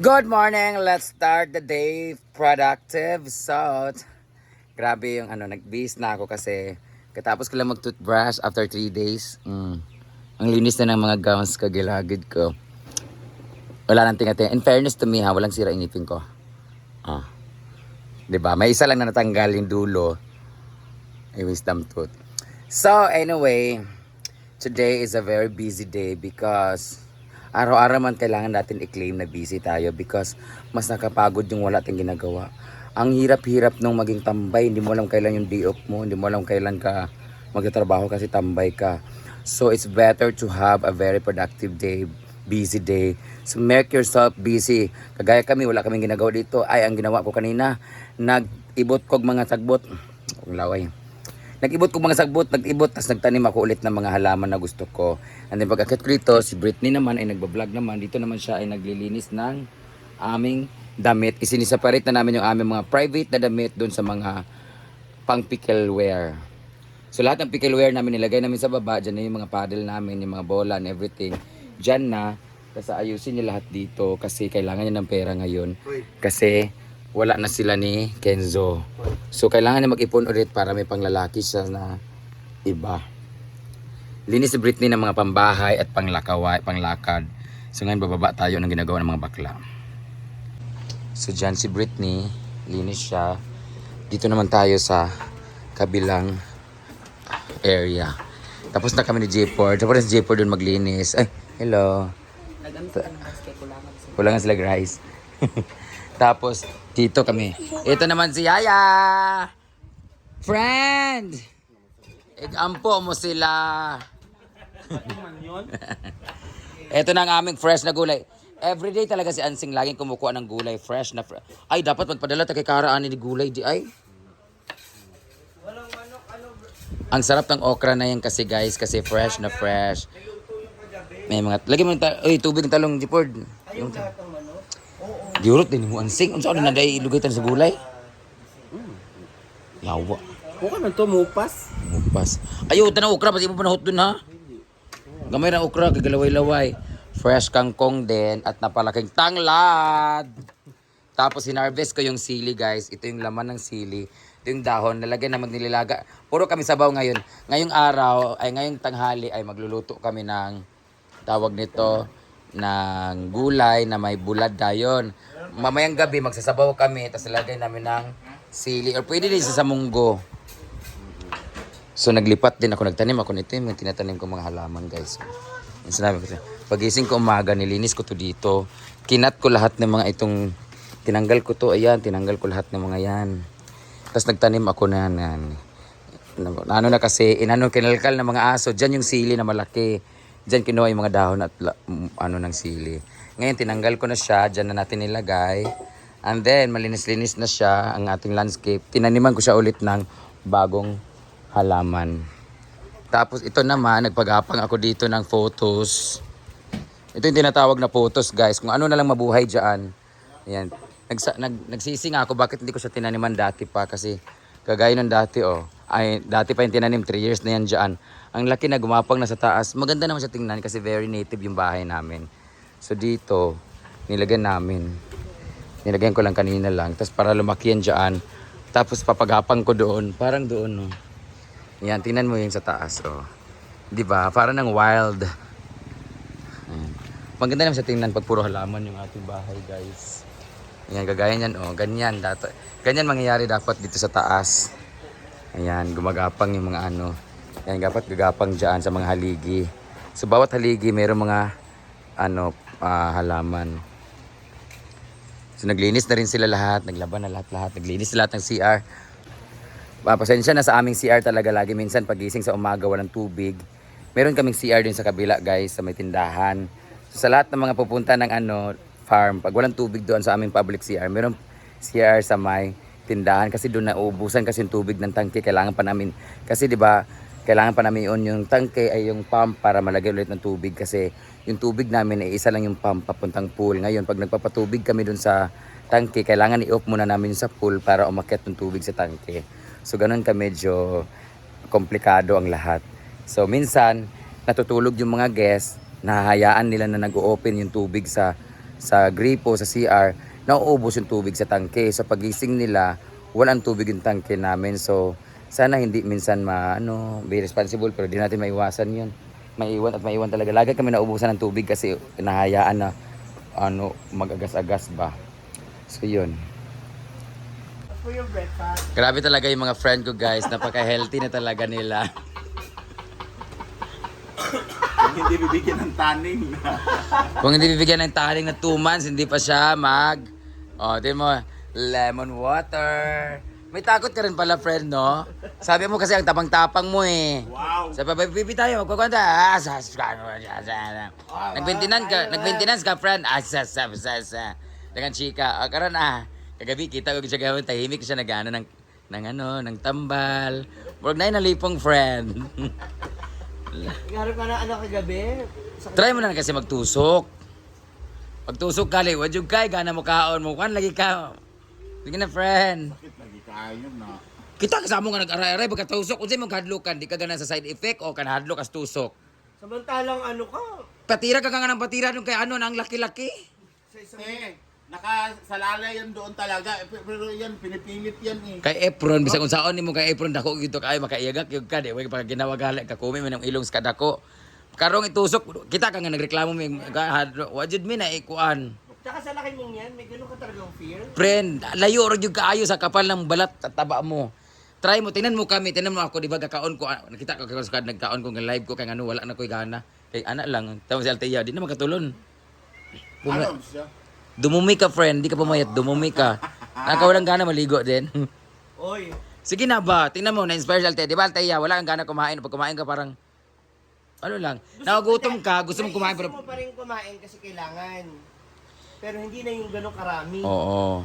Good morning! Let's start the day productive. So, grabe yung nagbihis na ako kasi katapos ko lang mag-toothbrush after 3 days. Ang linis na ng mga gowns kagilagid ko. Wala nang tinga-tinga. In fairness to me ha, walang sira inipin ko. Ah, 'di ba? May isa lang na natanggal yung dulo. Yung wisdom tooth. So, anyway, today is a very busy day because araw-araw man kailangan natin i-claim na busy tayo because mas nakapagod yung wala tayong ginagawa. Ang hirap-hirap nung maging tambay, hindi mo alam kailan yung day off mo, hindi mo alam kailan ka magtatrabaho kasi tambay ka. So it's better to have a very productive day, busy day. So make yourself busy. Kagaya kami, wala kaming ginagawa dito. Ay, ang ginawa ko kanina, nag-ibot kog mga sagbot. Ang laway. Nag-ibot ko mga sagbot, nag-ibot, tas nagtanim ako ulit ng mga halaman na gusto ko. And then pagkakit ko dito, si Britney naman ay nagbablog naman. Dito naman siya ay naglilinis ng aming damit. Isiniseparate na namin yung aming mga private na damit doon sa mga pang pickleware. So lahat ng pickleware namin nilagay namin sa baba. Diyan na yung mga paddle namin, yung mga bola and everything. Diyan na. Tapos ayusin niya lahat dito kasi kailangan niya ng pera ngayon. Kasi wala na sila ni Kenzo. So kailangan niya mag-ipon ulit para may panglalaki siya na iba. Linis si Britney ng mga pambahay at panglakaway, panglakad. So ngayon bababa tayo ng ginagawa ng mga bakla. So dyan si Britney, linis siya. Dito naman tayo sa kabilang area. Tapos na kami ni J4. Tapos na si J4 doon maglinis. Ay, hello. Kulangan sila guys. Tapos, dito kami. Ito naman si Yaya! Friend! Igampo mo sila. Ito na ang aming fresh na gulay. Everyday talaga si Ansing laging kumukuha ng gulay. Fresh na fresh. Ay, dapat magpadala tayo kay Karaan ni gulay. Di ay. Ang sarap ng okra na yan kasi guys. Kasi fresh na fresh. May mga... Lagi mo tubig ng talong, Jipord. Yung Giurot din mo Ansing. Unsa na naday ilugay tan sa gulay? Yawa. Kuha na to, mupas. Mupas. Ayo tanang okra pati mo panahot dun ha. Gamay na okra kagalaway-laway. Fresh kangkong din at napalaking tanglad. Tapos hinarvest ko yung sili guys. Ito yung laman ng sili. Ito yung dahon. Nalagyan na magnililaga. Puro kami sabaw ngayon. Ngayong araw, ay ngayong tanghali ay magluluto kami ng tawag nito ng gulay na may bulad dayon. Mamayang gabi magsasabaw kami tapos lagay namin ng sili or pwede din sa munggo. So naglipat din ako, nagtanim ako nito, yung tinatanim ko mga halaman guys. Yung sinabi ko, pagising ko umaga nilinis ko to dito. Kinat ko lahat ng mga itong tinanggal ko to, ayan, tinanggal ko lahat ng mga yan. Tapos nagtanim ako na ano na kasi kinalkal ng mga aso, diyan yung sili na malaki. Diyan kinuha yung mga dahon at ng sili. Ngayon tinanggal ko na siya, diyan na natin nilagay. And then malinis-linis na siya ang ating landscape. Tinaniman ko siya ulit ng bagong halaman. Tapos ito naman, nagpagapang ako dito ng photos. Ito yung tinatawag na photos guys. Kung ano na lang mabuhay diyan. Ayan. Nagsisi nga ako bakit hindi ko siya tinaniman dati pa kasi kagaya ng dati ay dati pa yung tinanim 3 years na yan diyan. Ang laki na gumapang na sa taas. Maganda naman siya tingnan kasi very native yung bahay namin. So dito, nilagyan namin. Nilagyan ko lang kanina lang. Tapos para lumaki yan dyan. Tapos papagapang ko doon. Parang doon, no. Yan, tingnan mo yung sa taas, oh. Diba? Parang ng wild. Ayan. Maganda naman siya tingnan pag puro halaman yung ating bahay, guys. Ayan, kagaya niyan, oh. Ganyan. Ganyan mangyayari dapat dito sa taas. Ayan, gumagapang yung mga ano. Ayan, dapat gagapang dyan sa mga haligi. So, bawat haligi, mayroong mga halaman. So, naglinis na rin sila lahat. Naglaban na lahat-lahat. Naglinis lahat ng CR. Pasensya na sa aming CR talaga lagi. Minsan, pagising sa umaga, walang tubig. Meron kaming CR din sa kabila, guys, sa may tindahan. So, sa lahat ng mga pupunta ng farm, pag walang tubig doon sa aming public CR, meron CR sa may tindahan. Kasi doon nauubusan kasi yung tubig ng tangke. Kailangan pa namin, kasi di ba kailangan pa namin yung tangke ay yung pump para malagay ulit ng tubig kasi yung tubig namin ay isa lang yung pump papuntang pool. Ngayon pag nagpapatubig kami dun sa tangke, kailangan i-off muna namin sa pool para umakyat ng tubig sa tangke. So ganun ka medyo komplikado ang lahat. So minsan natutulog yung mga guests, nahahayaan nila na nag-o-open yung tubig sa sa gripo, sa CR, nauubos yung tubig sa tangke. So pagising nila, walang tubig yung tangke namin. So sana hindi minsan be responsible, pero di natin maiwasan yun. Maiwan talaga. Lagi kami naubusan ng tubig kasi nahayaan na mag-agas-agas ba. So yun. For your breakfast. Grabe talaga yung mga friend ko guys, napaka-healthy na talaga nila. Kung hindi bibigyan ng taning. Kung hindi bibigyan ng taning na 2 months, hindi pa siya di mo, lemon water. May takot ka rin pala, friend, no? Sabi mo kasi ang tapang-tapang mo eh. Wow. Sabi, pipi tayo, magkukwanta. Nag-maintenance ka, friend. Dengan chika. Karon kagabi kita ko siya gawin, tahimik siya ng tambal. Huwag na nalipong friend. Nagharap ka na kagabi? Try mo na kasi magtusok. Pagtusok kali, wad yung kay, gana mo kaon mo. Kan lagi ka. Sige na, friend. Bakit lagi kayo na? Kita kasama nga nag-aray-aray, pagkatusok. Kung sa'yo magkadlukan, di ka gana sa side effect o kanhadlok as tusok. Samantalang ka? Patira ka nga ng patira nung kay ang laki-laki. Nakasalala yan doon talaga. Pero yan, pinipilit yan eh. Kay Efron, bisag kung saan mo kay Efron, dako gito kayo, makaiyagak yung ka. Di, pag ginawa gali, kakumi mo ng ilong sa kadako. Karong itusok, kita ka nga nagreklamo mo, wajud mi na ikuan. Tsaka sa laki mong yan, may ganun ka talagang fear? Friend, layo rin yung kaayo sa kapal ng balat at taba mo. Try mo, tingnan mo ako, di ba, kakaon ko, nakita ko kaya nagkaon ko, live ko, kaya wala na ko'y gana. Kaya anak lang, tawag si Altea, di na makatulon. Ano siya? Dumumi ka, friend, di ka pumayat, dumumi ka. Nakawalang gana, maligo din. Oy. Sige na ba, tingnan mo, na-inspire si Altea, di ba, Altea, wala kang gana kumain, pag kumain ka parang, nagugutom ka, gusto mong kumain, pero... Gusto mo pa rin kumain kasi kailangan. Pero hindi na yung ganun karami. Oo.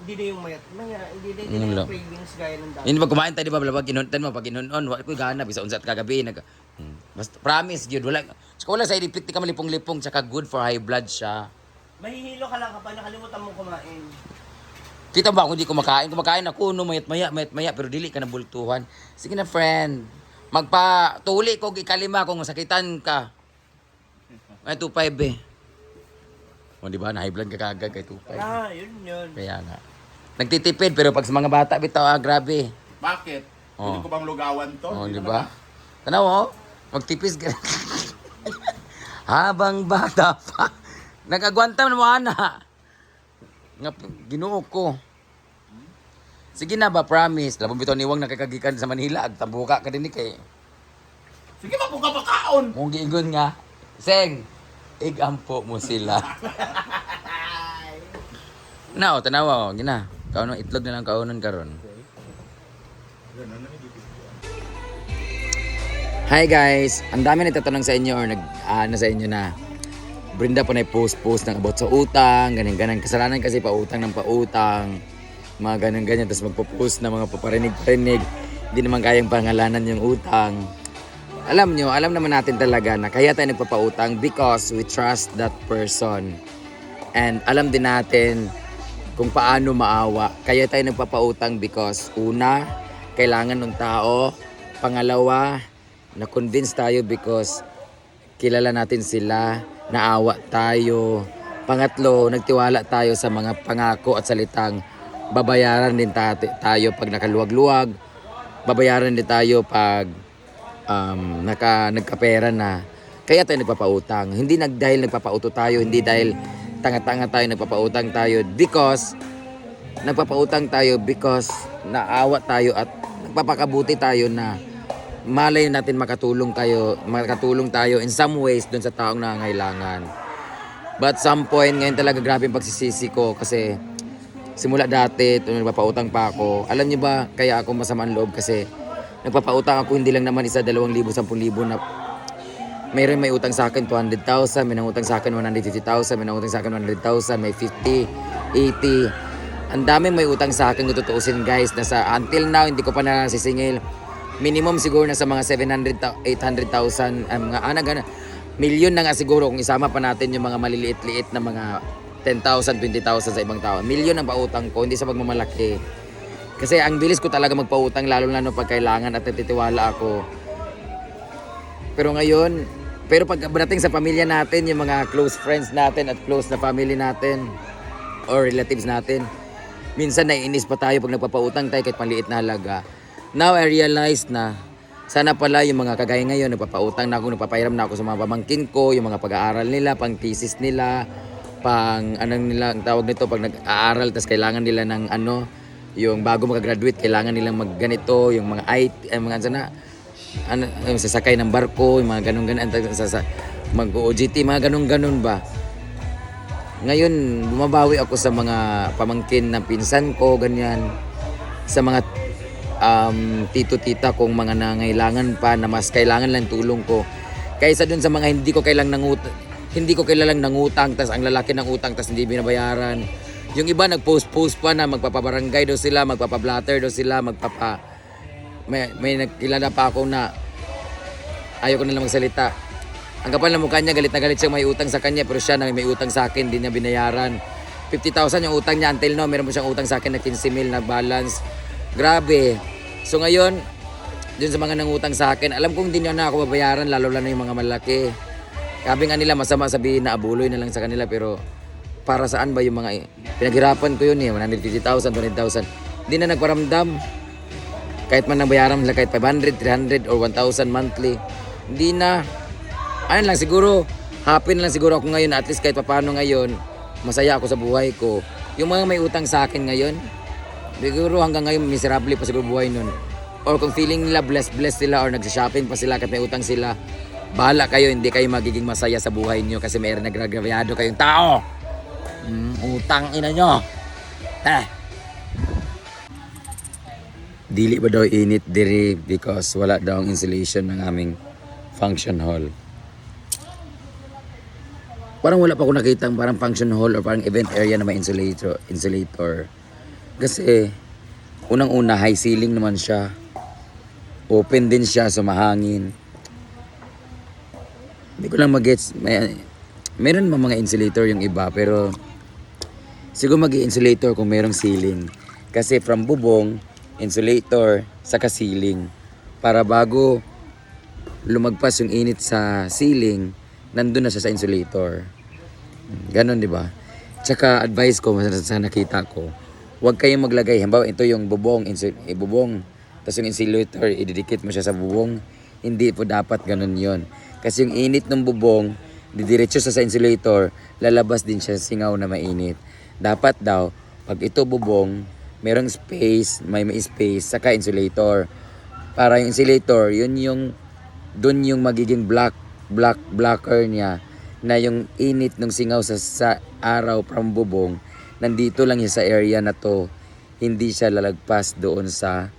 Hindi na yung mayat-maya. Hindi na Yun yung lang. cravings gaya ng dati. Hindi ba kumain tayo, di ba, pag kinunan mo, pag kinunon, wala ko gana, bisa unsat kagabi, basta, promise, yun, wala sa effect, di ka malipong-lipong, tsaka good for high blood siya. Mahihilo ka lang kapag nakalimutan mo kumain. Kita ba kung di kumakain ako, mayat-maya, pero dili ka na bultuhan. Sige na, friend, magpatuli ko, ikalima kung sakitan ka. Ay, 2.5 eh. O, di ba, na-high blood ka kagad kay 2.5. Yun. Kaya nga. Nagtitipid, pero pag sa mga bata, bitaw, grabe. Bakit? Oh. Pwede ko bang lugawan to? O, Hindi di naman. ba? Tanaw, magtipis ka. Habang bata pa. Nag-agwanta mo, ana. Ginoo ko. Sige na ba, promise. Labong bitaw niwang nakakagikan sa Manila. Agtabuka ka din ni kay. Sige, mabuka pa kaon! Mong giingon nga. Seng, igampo mo sila. Tanawa, gina. Kaunong itlog na lang kaunon karon. Hi guys, ang dami nagtatanong sa inyo or sa inyo na Brenda po na post ng about sa utang, ganyan. Kasalanan kasi pautang ng pautang, mga ganyan. Tapos magpo-post na mga paparinig-parinig. Hindi naman kayang pangalanan yung utang. Alam naman natin talaga na kaya tayo nagpapautang because we trust that person. And alam din natin kung paano maawa. Kaya tayo nagpapautang because una, kailangan ng tao. Pangalawa, na-convince tayo because kilala natin sila, naawa tayo. Pangatlo, nagtiwala tayo sa mga pangako at salitang babayaran din tayo pag nakaluwag-luwag. Babayaran din tayo pag nagkapera na. Kaya tayo nagpapautang. Hindi dahil nagpapauto tayo, hindi dahil tanga-tanga tayo nagpapautang tayo because nagpapautang tayo because naawa tayo at nagpapakabuti tayo na malay natin makatulong tayo in some ways doon sa taong nangangailangan. But some point, ngayon talaga grabe yung pagsisisi ko kasi simula dati, nagpapautang pa ako. Alam niyo ba, kaya ako masamang loob kasi nagpapautang ako hindi lang naman 1,000, 2,000, 10,000 na mayroon may utang sa akin 200,000, may nang utang sa akin 150,000, may nang utang sa akin 100,000, may 50, 80. Ang dami may utang sa akin kung tutuusin guys. Until now, hindi ko pa nasisingil. Minimum siguro na sa mga 700,000, 800,000, mga milyon na nga siguro kung isama pa natin yung mga maliliit-liit na mga 10,000, 20,000 sa ibang tao. Milyon ang pautang ko, hindi sa pagmamalaki. Kasi ang bilis ko talaga magpautang lalo na pag kailangan at natitiwala ako. Pero ngayon, Pero pag dating sa pamilya natin, yung mga close friends natin at close na family natin or relatives natin, minsan naiinis pa tayo pag nagpapautang tayo kahit paliit na halaga. Now I realize na sana pala yung mga kagaya ngayon, nagpapautang na ako, nagpapairam na ako sa mga pamangkin ko, yung mga pag-aaral nila, pang thesis nila, pang anong nila, ang tawag nito, pag nag-aaral, tas kailangan nila ng ano, yung bago mag-graduate, kailangan nilang magganito, yung mga IT, mga sana, ano, yung sasakay ng barko, yung mga ganun-ganun, mag-OJT, mga ganun-ganun ba. Ngayon, bumabawi ako sa mga pamangkin na pinsan ko, ganyan, sa mga tito-tita kong mga nangailangan pa na mas kailangan lang tulong ko kaysa dun sa mga hindi ko kilalang nangutang tas ang lalaki ng utang tas hindi binabayaran. Yung iba nagpost-post pa na magpapabarangay daw sila, magpapablatter daw sila, may nagkilala pa ako na ayaw ko na lang magsalita. Ang kapal na mukha niya, galit na galit siya may utang sa kanya pero siya na may utang sa akin, hindi niya binayaran. 50,000 yung utang niya until now, meron po siyang utang sa akin na 15,000 na balance. Grabe. So ngayon, dun sa mga nangutang sa akin, alam kong hindi na ako babayaran, lalo na yung mga malaki. Sabi nga nila, masama sabihin na abuloy na lang sa kanila, pero para saan ba yung mga pinaghirapan ko yun eh, 150,000, 200,000. Hindi na nagparamdam. Kahit man nabayaran nila, kahit 500, 300, or 1,000 monthly. Hindi na. Ano lang siguro, happy na lang siguro ako ngayon, at least kahit paano ngayon, masaya ako sa buhay ko. Yung mga may utang sa akin ngayon, siguro hanggang ngayon miserable pa siguro buhay nun. Or kung feeling nila blessed sila or nagsha-shopping pa sila kahit may utang sila, bahala kayo, hindi kayo magiging masaya sa buhay nyo kasi mayroon nagragrabyado kayong tao. Utang ina nyo. Dili ba daw init diri because wala daw ang insulation ng aming function hall. Parang wala pa ako nakitang parang function hall or parang event area na may insulator. Kasi, unang-una, high ceiling naman siya. Open din siya, so mahangin. Hindi ko lang mag-gets. Meron mga insulator yung iba, pero siguro mag-insulator kung merong ceiling. Kasi from bubong, insulator, saka ceiling. Para bago lumagpas yung init sa ceiling, nandun na siya sa insulator. Ganon, di ba? Tsaka advice ko sa nakita ko, huwag kayong maglagay. Halimbawa, ito yung bubong, bubong. Tapos yung insulator, ididikit mo siya sa bubong. Hindi po dapat ganun yon. Kasi yung init ng bubong, didiretso sa insulator, lalabas din siya singaw na mainit. Dapat daw, pag ito bubong, merong space, may space, saka insulator. Para yung insulator, dun yung magiging blocker niya, na yung init ng singaw sa araw from bubong, nandito lang siya sa area na to, hindi siya lalagpas doon sa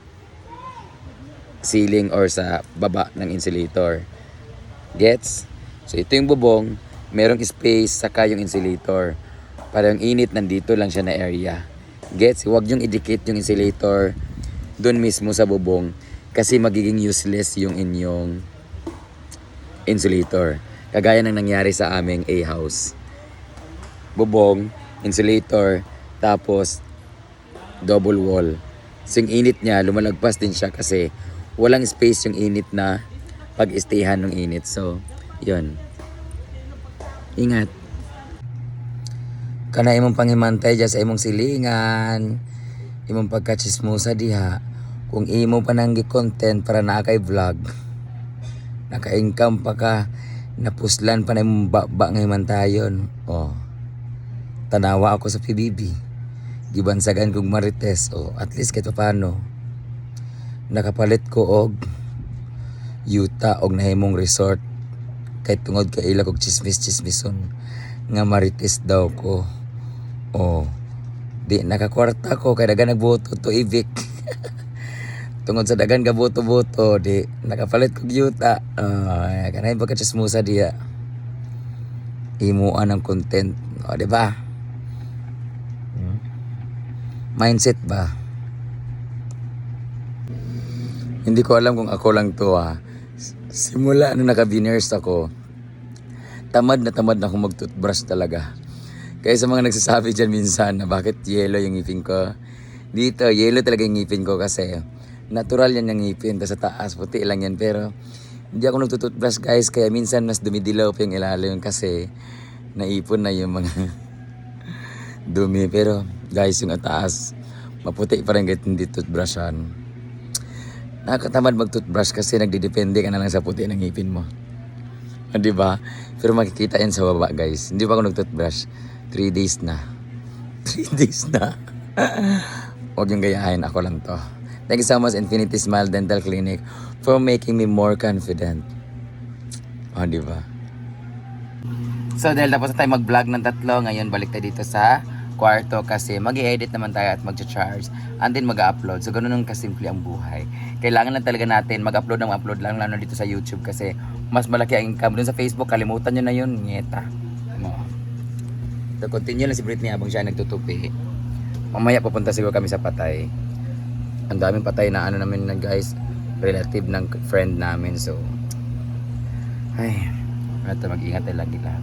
ceiling or sa baba ng insulator. Gets? So ito yung bubong, merong space saka yung insulator. Para yung init nandito lang siya na area. Gets? Huwag yung idikit yung insulator doon mismo sa bubong kasi magiging useless yung inyong insulator. Kagaya ng nangyari sa aming A-house. Bubong, insulator, tapos double wall. So yung init niya, lumalagpas din siya kasi walang space yung init na pag-stayhan ng init. So, yun. Ingat. Kana imong panghimantay dyan sa imong silingan. Imong pagkachismosa diha. Kung imo pa nang content para na kay vlog. Naka-income pa ka. Napuslan pa na imong baba ng himantayon. Oh. Tanawa ako sa PBB. Gibansagan kong marites. Oh, at least kahit paano. Nakapalit ko og yuta og nahimong resort. Kahit tungod ka ila kog chismis-chismison. Nga marites daw ko. Oh. Di nakakwarta ko kay dagan nagboto to evict. Tungod sa dagan ka boto-boto, di nakapalit kog yuta. Kanay ba ka chismosa diya? Imuan ang content. O, di ba? Mindset ba? Hindi ko alam kung ako lang to ha. Simula nung naka-veneers ako, tamad na akong mag-toothbrush talaga. Kaya sa mga nagsasabi dyan minsan na bakit yellow yung ngipin ko. Dito, yellow talaga yung ngipin ko kasi natural yan yung ngipin. Tapos sa taas, puti lang yan. Pero Hindi ako nagtututbrush guys, kaya minsan mas dumidilaw pa yung ilalim kasi naipon na yung mga dumi. Pero guys, yung ataas, maputi pa rin kahit hindi toothbrushan. Nakakatamad mag-toothbrush kasi nagdidepende ka na lang sa puti ng ngipin mo. Di ba? Pero makikita yan sa baba guys. Hindi pa ako nag-toothbrush. 3 days na. 3 days na. Huwag yung gayahin, ako lang to. Thank you so much Infinity Smile Dental Clinic for making me more confident. Oh, di ba? So dahil tapos na tayo mag-vlog ng 3, ngayon balik tayo dito sa kwarto kasi mag-i-edit naman tayo at mag-charge and then mag-upload. So ganun yung kasimple ang buhay. Kailangan lang talaga natin mag-upload ng upload lang lalo dito sa YouTube kasi mas malaki ang income. Doon sa Facebook, kalimutan nyo na yun. Nyeta. No. So continue lang si Britney habang siya nagtutupi. Mamaya pupunta siguro kami sa patay. Ang daming patay na ano namin na guys, relative ng friend namin. So, ay, mag-ingat tayo lagi lahat.